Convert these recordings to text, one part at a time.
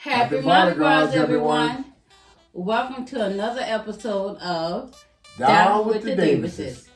Happy Mardi Gras, everyone. Welcome to another episode of Down with the Davises,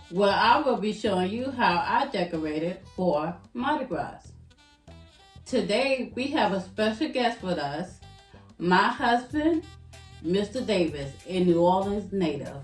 where I will be showing you how I decorated for Mardi Gras. Today, we have a special guest with us, my husband, Mr. Davis, a New Orleans native.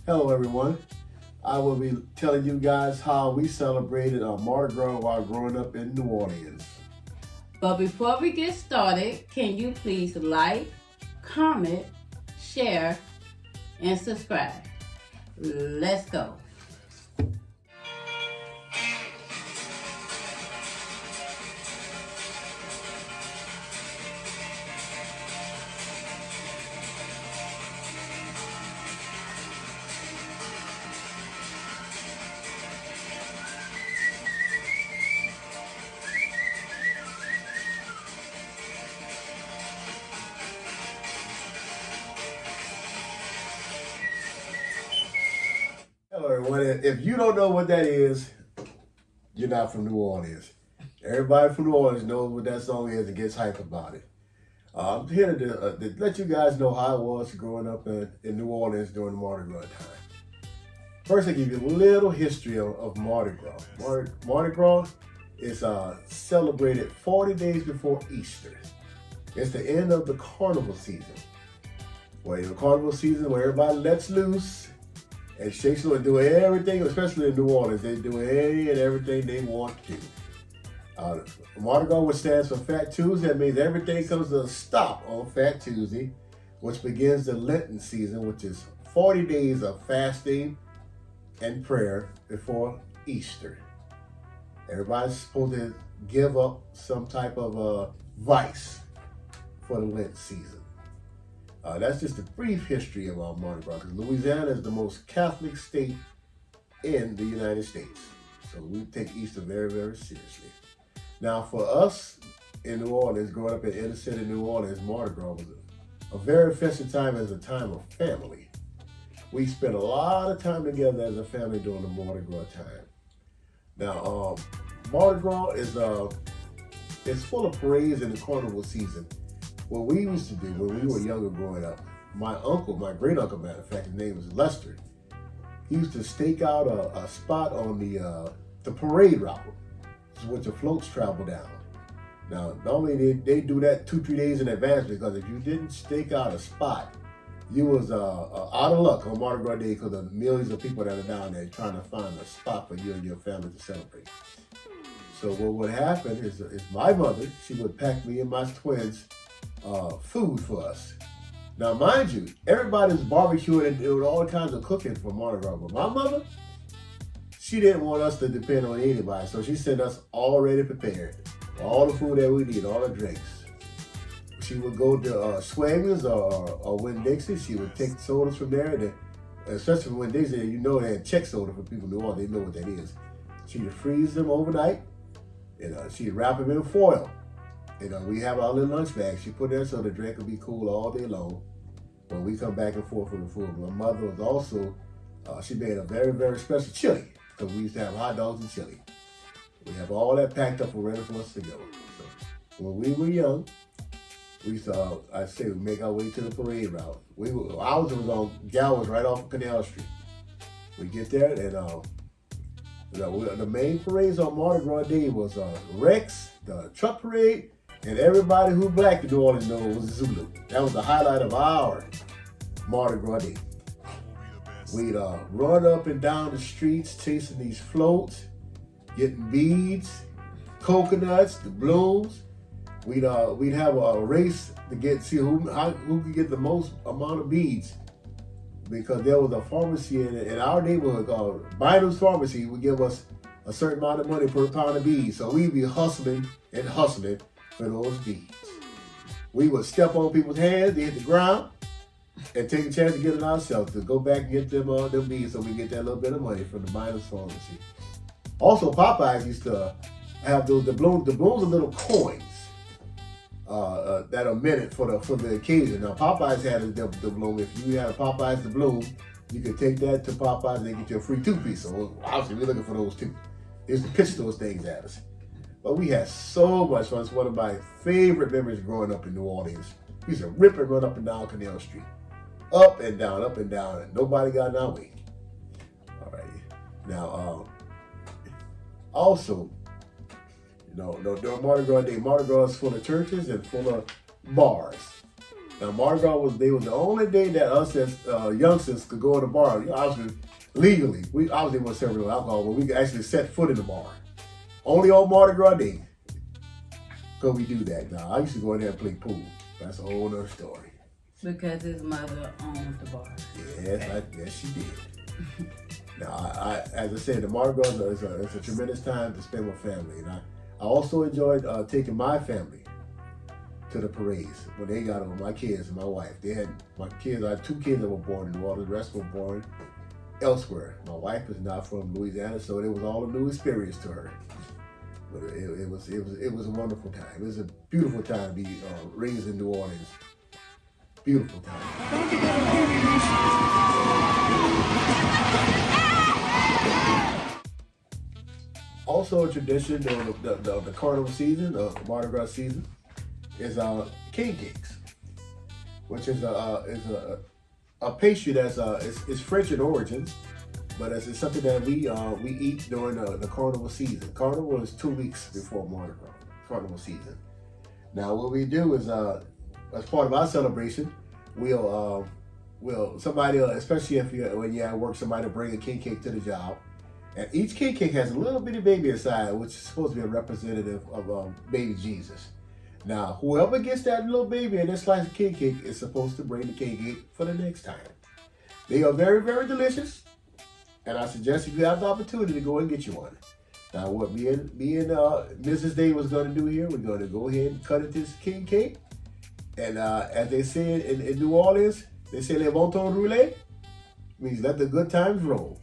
Hello, everyone. I will be telling you guys how we celebrated Mardi Gras while growing up in New Orleans. But before we get started, can you please like, comment, share, and subscribe. Let's go. Hello, everyone. If you don't know what that is, you're not from New Orleans. Everybody from New Orleans knows what that song is and gets hyped about it. I'm here to let you guys know how it was growing up in New Orleans during the Mardi Gras time. First, I give you a little history of Mardi Gras. Mardi Gras is celebrated 40 days before Easter. It's the end of the carnival season. Where the carnival season where everybody lets loose and shakes and do everything, especially in New Orleans. They do any and everything they want to do. Mardi Gras, which stands for Fat Tuesday, that means everything comes to a stop on Fat Tuesday, which begins the Lenten season, which is 40 days of fasting and prayer before Easter. Everybody's supposed to give up some type of vice for the Lent season. That's just a brief history of our Mardi Gras, because Louisiana is the most Catholic state in the United States. So we take Easter very, very seriously. Now, for us in New Orleans, growing up in inner city New Orleans, Mardi Gras was a very festive time as a time of family. We spent a lot of time together as a family during the Mardi Gras time. Now, Mardi Gras is full of parades in the carnival season. What we used to do when we were younger growing up, my great uncle, matter of fact, his name was Lester. He used to stake out a spot on the parade route, which the floats travel down. Now, normally they do that 2-3 days in advance, because if you didn't stake out a spot, you was out of luck on Mardi Gras Day, because of millions of people that are down there trying to find a spot for you and your family to celebrate. So what would happen is my mother, she would pack me and my twins food for us. Now, mind you, everybody's barbecuing and doing all kinds of cooking for Mardi Gras, but my mother, she didn't want us to depend on anybody, so she sent us already prepared. All the food that we need, all the drinks. She would go to Swagman's or Winn-Dixie. She would take sodas from there, and especially when Winn-Dixie, you know they had check soda for people in New Orleans, they know what that is. She would freeze them overnight, and she'd wrap them in foil. We have our little lunch bags. She put there so the drink would be cool all day long when we come back and forth from the food. My mother was also, she made a very, very special chili, because we used to have hot dogs and chili. We have all that packed up and ready for us to go. So when we were young, we used to, we make our way to the parade route. Ours was on Galvez, right off of Canal Street. We get there, and the main parades on Mardi Gras Day was Rex, the truck parade, and everybody who black in New Orleans knows was Zulu. That was the highlight of our Mardi Gras Day. We'd run up and down the streets chasing these floats, getting beads, coconuts, the blooms. We'd have a race to see who could get the most amount of beads, because there was a pharmacy in our neighborhood called Bynum's Pharmacy. Would give us a certain amount of money per pound of beads, so we'd be hustling for those beads. We would step on people's hands, they hit the ground, and take a chance to get it ourselves, to go back and get them beads, so we get that little bit of money from the Bynum's Pharmacy. Also, Popeyes used to have the blooms are little coins that are minted for the occasion. Now, Popeyes had the bloom. If you had a Popeyes the bloom, you could take that to Popeyes and they get you a free 2-piece. So obviously we're looking for those too. They used to pitch those things at us. But we had so much fun. It's one of my favorite memories growing up in New Orleans. We used to rip and run up and down Canal Street. Up and down, and nobody got in our way. All right. Now, also, during Mardi Gras Day, Mardi Gras is full of churches and full of bars. Now, Mardi Gras was the only day that us as youngsters could go in the bar. Obviously, legally, we obviously wasn't serving no alcohol, but we could actually set foot in the bar. Only on Mardi Gras Day could we do that. Now, I used to go in there and play pool. That's a whole other story. Because his mother owned the bar. Yes, yes, she did. Now, as I said, the Mardi Gras is a tremendous time to spend with family, and I also enjoyed taking my family to the parades when they got on. My kids and my wife. I had 2 kids that were born in New Orleans. The rest were born elsewhere. My wife is not from Louisiana, so it was all a new experience to her. But it was a wonderful time. It was a beautiful time to be raised in New Orleans. Beautiful time. Also a tradition during the carnival season, the Mardi Gras season, is king cakes, which is a pastry that's it's French in origins, but it's something that we eat during the carnival season. Carnival is 2 weeks before Mardi Gras, carnival season. Now what we do is as part of our celebration, we'll somebody, especially when you're at work, somebody will bring a king cake to the job. And each king cake has a little bitty baby inside, which is supposed to be a representative of baby Jesus. Now, whoever gets that little baby and that slice of king cake is supposed to bring the king cake for the next time. They are very, very delicious, and I suggest if you have the opportunity to go and get you one. Now, what me and Mrs. Day was going to do here, we're going to go ahead and cut it this king cake. And as they say in New Orleans, they say le bon temps roulé, means let the good times roll.